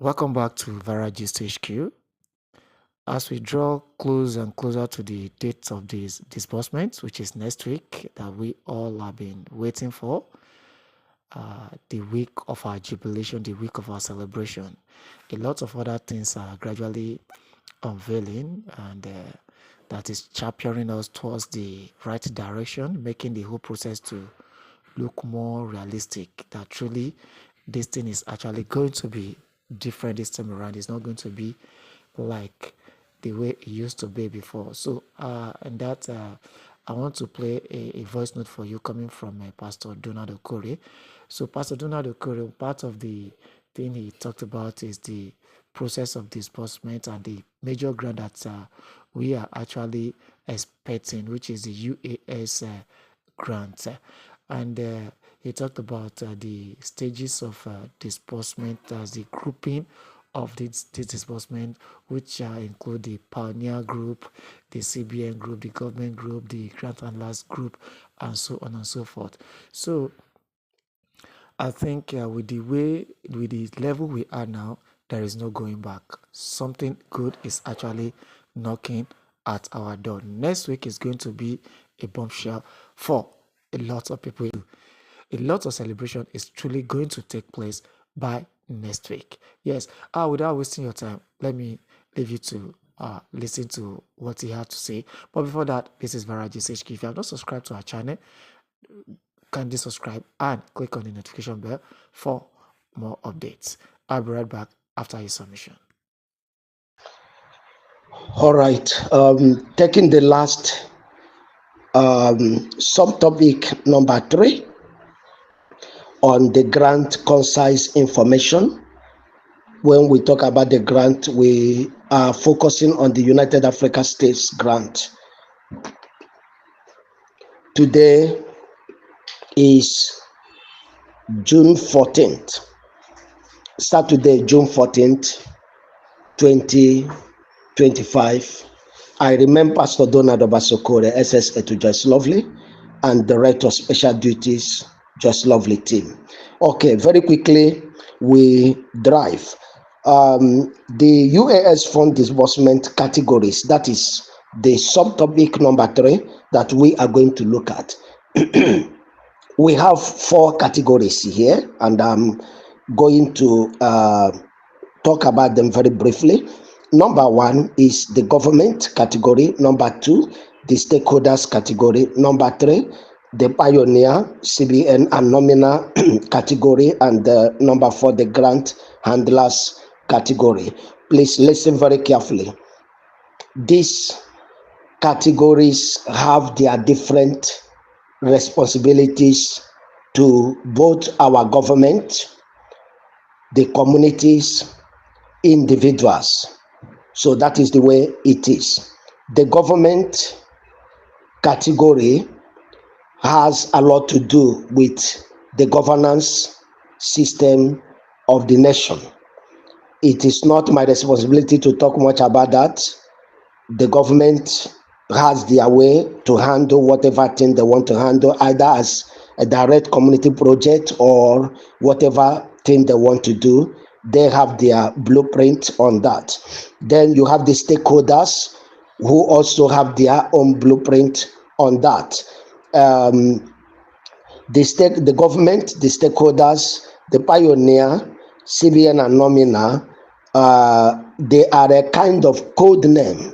Welcome back to Varagist HQ. As we draw close and closer to the date of this disbursement, which is next week, that we all have been waiting for, the week of our jubilation, the week of our celebration, a lot of other things are gradually unveiling, and that is championing us towards the right direction, making the whole process to look more realistic. That truly this thing is actually going to be different this time around. It's not going to be like the way it used to be before. So, and that I want to play a voice note for you coming from Pastor Donald Okore. So, Pastor Donald Okore, part of the thing he talked about is the process of disbursement and the major grant that we are actually expecting, which is the UAS grant. And he talked about the stages of disbursement as the grouping of this disbursement, which include the Pioneer Group, the CBN Group, the Government Group, the Grant Handlers Group, and so on and so forth. So I think with the level we are now, there is no going back. Something good is actually knocking at our door. Next week is going to be a bombshell for a lot of people. A lot of celebration is truly going to take place by next week. Yes, without wasting your time, let me leave you to listen to what he had to say. But before that, this is Varagis HQ. If you have not subscribed to our channel, kindly subscribe and click on the notification bell for more updates. I'll be right back after his submission. All right. Taking the last subtopic number 3 on the grant concise information. When we talk about the grant, we are focusing on the United African States grant. Today is June 14th. Saturday, June 14th, 2025. I remember Pastor Donald Obasokore, SSA to Just Lovely, and Director of Special Duties, Just Lovely team. Okay, very quickly, we drive. The UAS fund disbursement categories, that is the subtopic number 3 that we are going to look at. We have 4 categories here, and I'm going to talk about them very briefly. Number 1 is the government category. Number 2, the stakeholders category. Number 3, the pioneer, CBN and nominal category. And number 4, the grant handlers category. Please listen very carefully. These categories have their different responsibilities to both our government, the communities, individuals. So that is the way it is. The government category has a lot to do with the governance system of the nation. It is not my responsibility to talk much about that. The government has their way to handle whatever thing they want to handle, either as a direct community project or whatever thing they want to do. They have their blueprint on that. Then you have the stakeholders who also have their own blueprint on that. The government, the stakeholders, the pioneer, CBN and nominal, they are a kind of code name.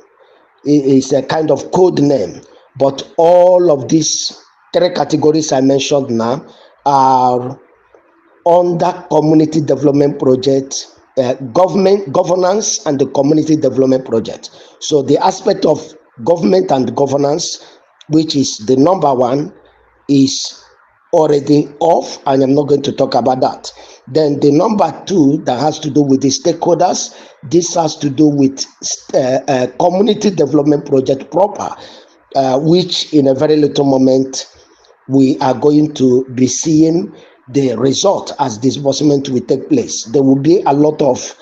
It is a kind of code name, but all of these 3 categories I mentioned now are under community development project, government governance and the community development project. So the aspect of government and governance, which is the number 1, is already off, and I'm not going to talk about that. Then the number 2 that has to do with the stakeholders, this has to do with community development project proper, which in a very little moment we are going to be seeing the result as disbursement will take place. There will be a lot of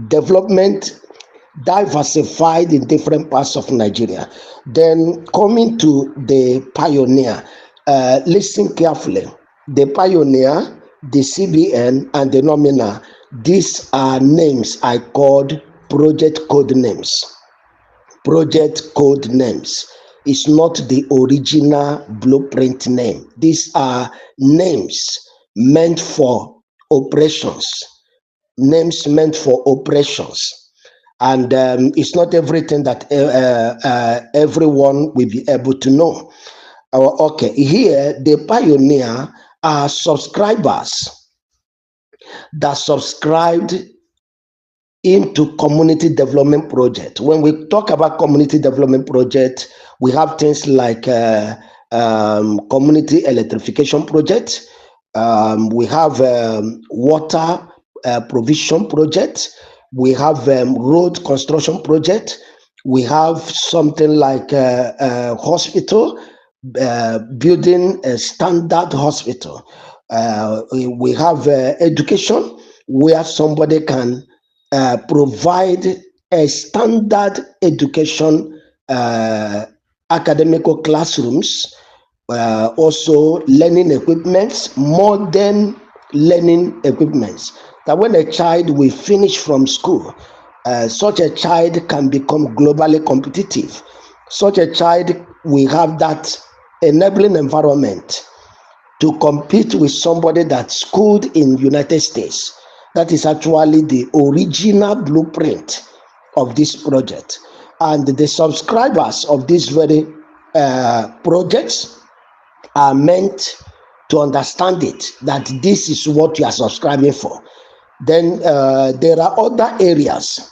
development diversified in different parts of Nigeria. Then coming to the pioneer, listen carefully. The pioneer the CBN, and the nominal. These are names I called project code names. Project code names is not the original blueprint name. These are names meant for operations. Names meant for operations. And it's not everything that everyone will be able to know. Okay, here the pioneer are subscribers that subscribed into community development project. When we talk about community development project, we have things like community electrification project. We have water provision project. We have road construction project. We have something like hospital, building a standard hospital. We have education, where somebody can provide a standard education, academical classrooms, also learning equipments, modern learning equipments. That when a child will finish from school, such a child can become globally competitive. Such a child will have that enabling environment to compete with somebody that's schooled in United States. That is actually the original blueprint of this project. And the subscribers of these very projects are meant to understand it, that this is what you are subscribing for. Then there are other areas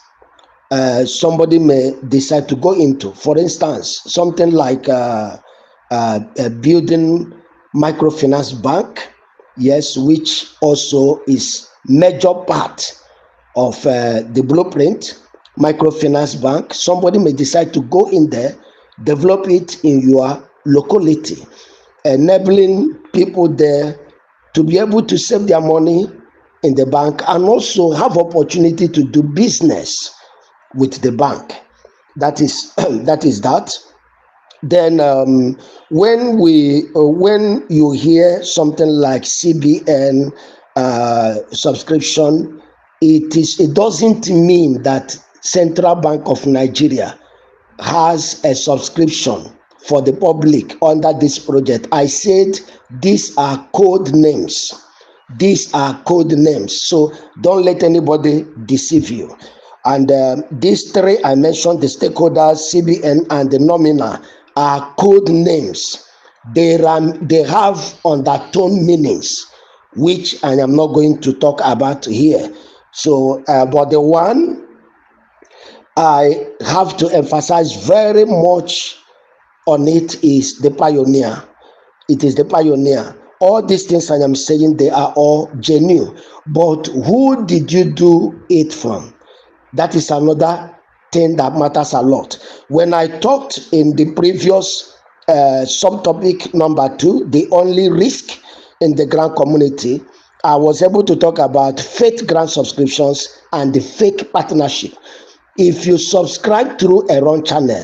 somebody may decide to go into. For instance, something like building microfinance bank, yes, which also is major part of the blueprint. Microfinance bank, somebody may decide to go in there, develop it in your locality, enabling people there to be able to save their money in the bank and also have opportunity to do business with the bank. That is that. Then when you hear something like CBN subscription, it doesn't mean that Central Bank of Nigeria has a subscription for the public under this project. I said these are code names. These are code names. So don't let anybody deceive you. And these three I mentioned, the stakeholders, CBN, and the nominal, are code names. They have undertone meanings, which I am not going to talk about here. So, but the one I have to emphasize very much on it is the pioneer. It is the pioneer. All these things I am saying, they are all genuine. But who did you do it from? That is another thing that matters a lot. When I talked in the previous subtopic number 2, the only risk in the grant community, I was able to talk about fake grant subscriptions and the fake partnership. If you subscribe through a wrong channel,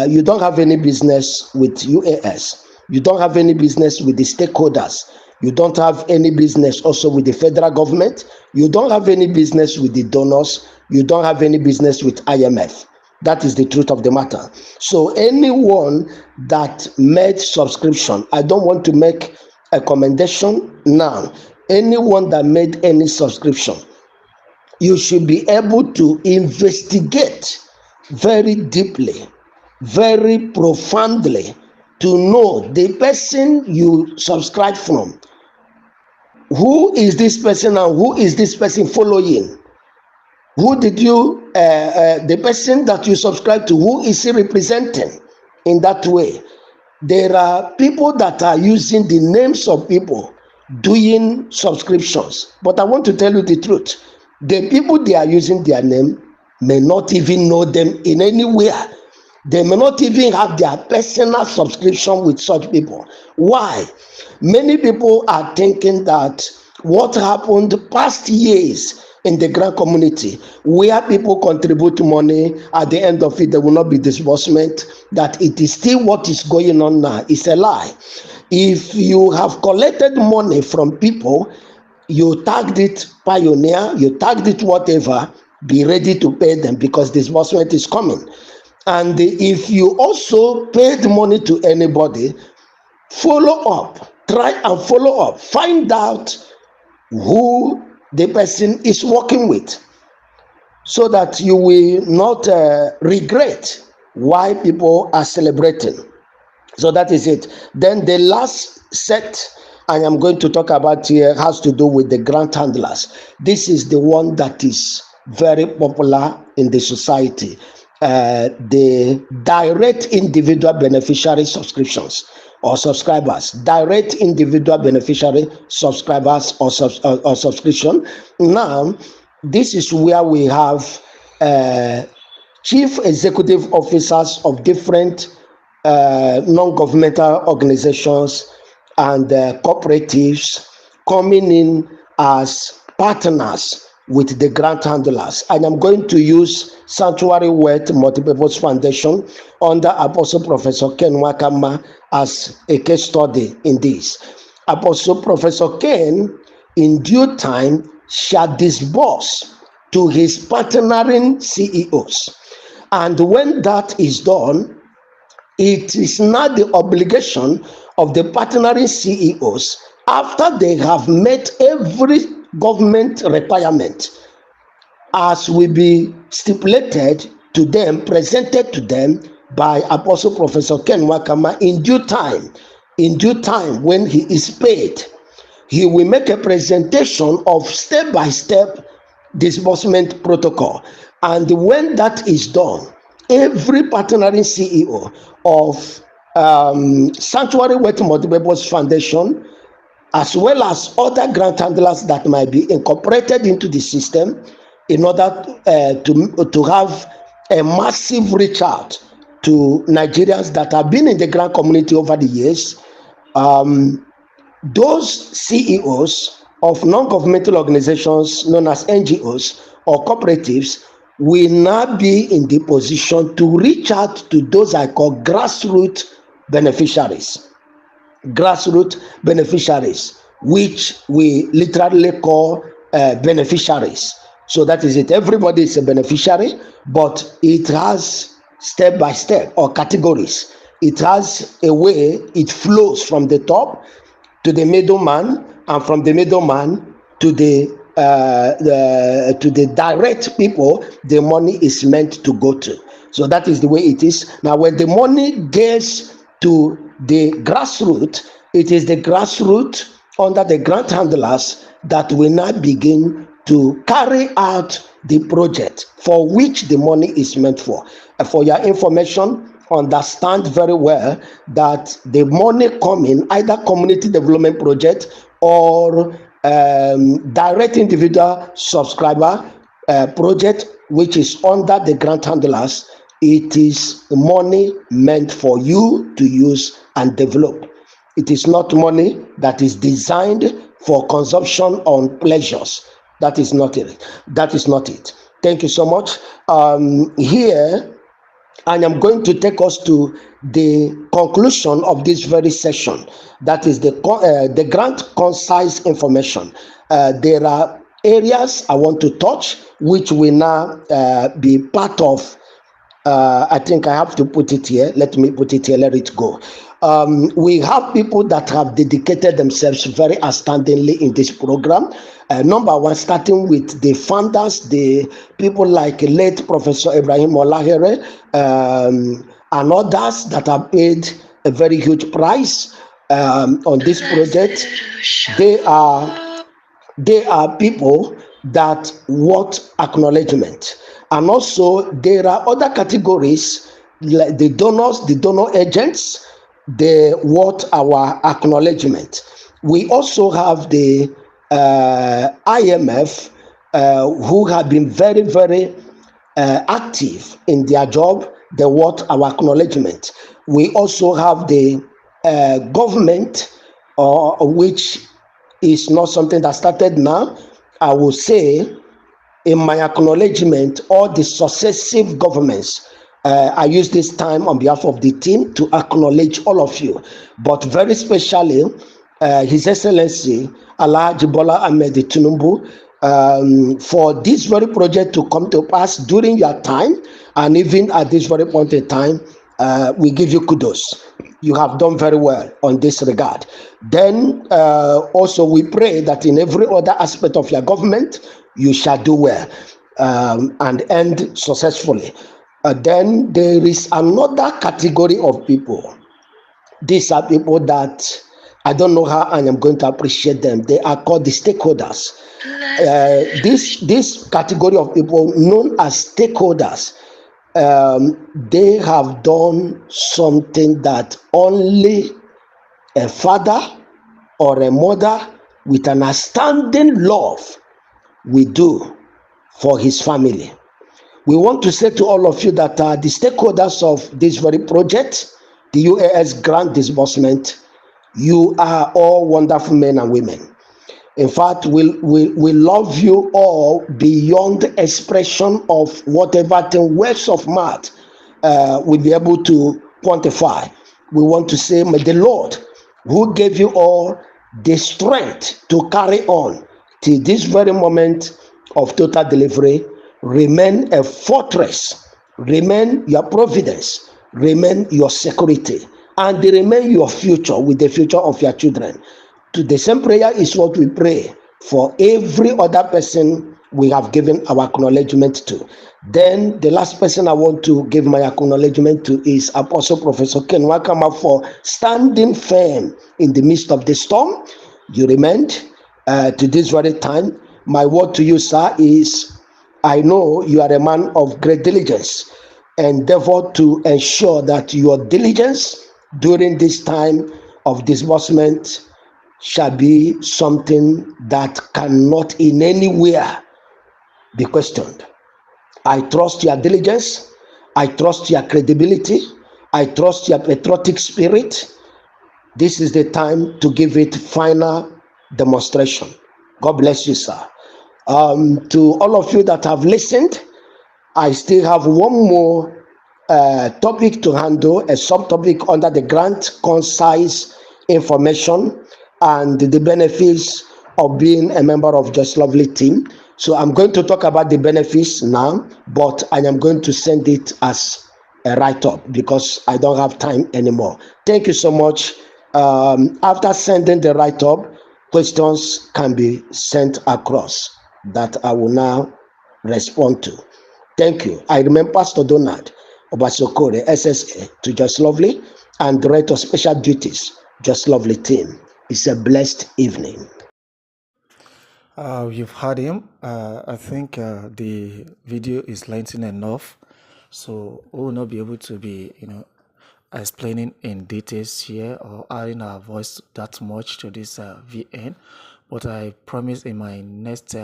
you don't have any business with UAS. You don't have any business with the stakeholders. You don't have any business also with the federal government. You don't have any business with the donors. You don't have any business with IMF. That is the truth of the matter. So anyone that made subscription, I don't want to make a commendation now. Anyone that made any subscription, you should be able to investigate very deeply, very profoundly, to know the person you subscribe from. Who is this person and who is this person following? Who did you, the person that you subscribe to, who is he representing in that way? There are people that are using the names of people doing subscriptions. But I want to tell you the truth. The people they are using their name may not even know them in anywhere. They may not even have their personal subscription with such people. Why? Many people are thinking that what happened past years in the grant community, where people contribute money, at the end of it, there will not be disbursement, that it is still what is going on now. It's a lie. If you have collected money from people, you tagged it Pioneer, you tagged it whatever, be ready to pay them because disbursement is coming. And if you also paid money to anybody, follow up, try and follow up, find out who the person is working with, so that you will not regret why people are celebrating. So that is it. Then the last set I am going to talk about here has to do with the grant handlers. This is the one that is very popular in the society. The direct individual beneficiary subscriptions or subscribers, direct individual beneficiary subscribers or subscription. Now, this is where we have chief executive officers of different non-governmental organizations and cooperatives coming in as partners with the grant handlers. And I'm going to use Sanctuary Wealth Multipurpose Foundation under Apostle Professor Ken Wakama as a case study in this. Apostle Professor Ken, in due time, shall disburse to his partnering CEOs. And when that is done, it is not the obligation of the partnering CEOs, after they have met every government requirement as will be stipulated to them, presented to them by Apostle Professor Ken Wakama in due time when he is paid, he will make a presentation of step-by-step disbursement protocol. And when that is done, every partnering CEO of Sanctuary Wealth Multipurpose Foundation, as well as other grant handlers that might be incorporated into the system, in order to have a massive reach out to Nigerians that have been in the grant community over the years, those CEOs of non-governmental organizations known as NGOs or cooperatives will now be in the position to reach out to those I call grassroots beneficiaries, which we literally call beneficiaries. So that is it. Everybody is a beneficiary, but it has step by step or categories. It has a way it flows from the top to the middleman, and from the middleman to the direct people the money is meant to go to. So that is the way it is. Now, when the money gets to the grassroots, it is the grassroots under the grant handlers that will now begin to carry out the project for which the money is meant for. For your information, understand very well that the money coming, either community development project or direct individual subscriber project, which is under the grant handlers, it is money meant for you to use and develop. It is not money that is designed for consumption on pleasures. That is not it. Thank you so much. Here, I am going to take us to the conclusion of this very session. That is the grant concise information. There are areas I want to touch, which will now be part of. I think I have to put it here. Let me put it here. Let it go. We have people that have dedicated themselves very outstandingly in this program. Number one, starting with the founders, the people like late Professor Ibrahim Olahere, and others that have paid a very huge price on this project. They are people that want acknowledgement. And also there are other categories like the donors, the donor agents, they want our acknowledgement. We also have the IMF who have been very, very active in their job. They want our acknowledgement. We also have the government, which is not something that started now. I will say, in my acknowledgement, all the successive governments I use this time on behalf of the team to acknowledge all of you, but very specially His Excellency Alhaji Bola Ahmed Tinubu, for this very project to come to pass during your time, and even at this very point in time, we give you kudos. You have done very well on this regard. Then also we pray that in every other aspect of your government, you shall do well and end successfully. Then there is another category of people. These are people that I don't know how I am going to appreciate them. They are called the stakeholders. This category of people known as stakeholders, they have done something that only a father or a mother with an outstanding love will do for his family. We want to say to all of you that the stakeholders of this very project, the UAS grant disbursement, you are all wonderful men and women. In fact, we love you all beyond the expression of whatever the words of mouth will be able to quantify. We want to say, may the Lord, who gave you all the strength to carry on till this very moment of total delivery, remain a fortress, remain your providence, remain your security, and remain your future with the future of your children. To the same prayer is what we pray for every other person we have given our acknowledgement to. Then the last person I want to give my acknowledgement to is Apostle Professor Ken Wakama for standing firm in the midst of the storm. You remained to this very time. My word to you, sir, is I know you are a man of great diligence. Endeavor to ensure that your diligence during this time of disbursement shall be something that cannot in any way be questioned. I trust your diligence. I trust your credibility. I trust your patriotic spirit. This is the time to give it final demonstration. God bless you, sir. To all of you that have listened, I still have one more topic to handle, a subtopic under the grant, concise information and the benefits of being a member of Just Lovely team. So I'm going to talk about the benefits now, but I am going to send it as a write-up because I don't have time anymore. Thank you so much. After sending the write-up, questions can be sent across that I will now respond to. Thank you. I remain Pastor Donald Obasokore, SSA to Just Lovely and Director of Special Duties, Just Lovely team. It's a blessed evening. You've heard him. I think the video is lengthy enough, so we will not be able to be, explaining in details here or adding our voice that much to this VN. But I promise in my next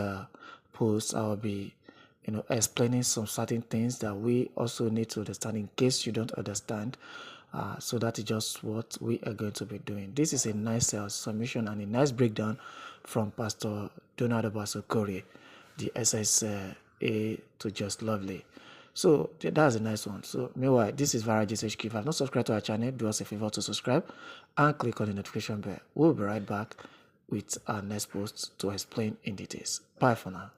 post I'll be, explaining some certain things that we also need to understand in case you don't understand. So that is just what we are going to be doing. This is a nice submission and a nice breakdown from Pastor Donald Obasokore, the SSA to Just Lovely. So that's a nice one. So meanwhile, this is Varagis HQ. If you have not subscribed to our channel, do us a favor to subscribe and click on the notification bell. We'll be right back with our next post to explain in details. Bye for now.